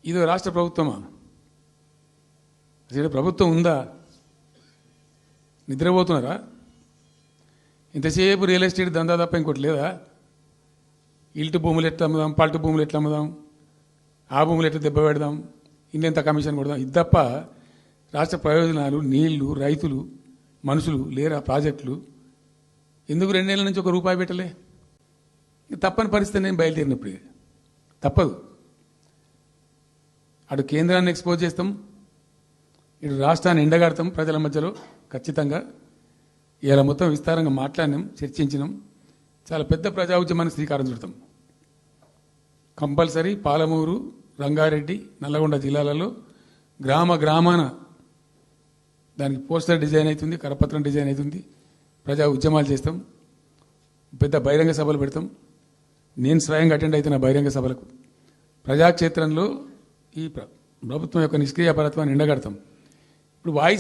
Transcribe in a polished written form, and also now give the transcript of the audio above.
ఇదో రాష్ట్ర ప్రభుత్వమా? అసలు ప్రభుత్వం ఉందా? నిద్రపోతున్నారా? ఇంతసేపు రియల్ ఎస్టేట్ దందా తప్ప ఇంకోటి లేదా? ఇల్టు భూములు ఎట్లా అమ్ముదాం, పల్టు భూములు ఎట్లా అమ్ముదాం, ఆ భూములు ఎట్లా దెబ్బ పెడదాం, ఇంకెంత కమిషన్ కొడదాం, ఇది తప్ప రాష్ట్ర ప్రయోజనాలు, నీళ్లు, రైతులు, మనుషులు లేరా? ప్రాజెక్టులు ఎందుకు 2 నెలల నుంచి ₹1 పెట్టలే? తప్పని పరిస్థితి నేను బయలుదేరినప్పుడు తప్పదు. అటు కేంద్రాన్ని ఎక్స్పోజ్ చేస్తాం, ఇటు రాష్ట్రాన్ని ఎండగడతాం ప్రజల మధ్యలో ఖచ్చితంగా. ఇలా మొత్తం విస్తారంగా మాట్లాడినాం, చర్చించినాం. చాలా పెద్ద ప్రజా ఉద్యమానికి శ్రీకారం చుడతాం. కంపల్సరీ పాలమూరు, రంగారెడ్డి, నల్లగొండ జిల్లాలలో గ్రామాన దానికి పోస్టర్ డిజైన్ అవుతుంది, కరపత్రం డిజైన్ అవుతుంది. ప్రజా ఉద్యమాలు చేస్తాం, పెద్ద బహిరంగ సభలు పెడతాం. నేను స్వయంగా అటెండ్ అవుతున్న బహిరంగ సభలకు. ప్రజాక్షేత్రంలో ఈ ప్రభుత్వం యొక్క నిష్క్రియాపరత్వాన్ని ఎండగడతాం. ఇప్పుడు వాయిస్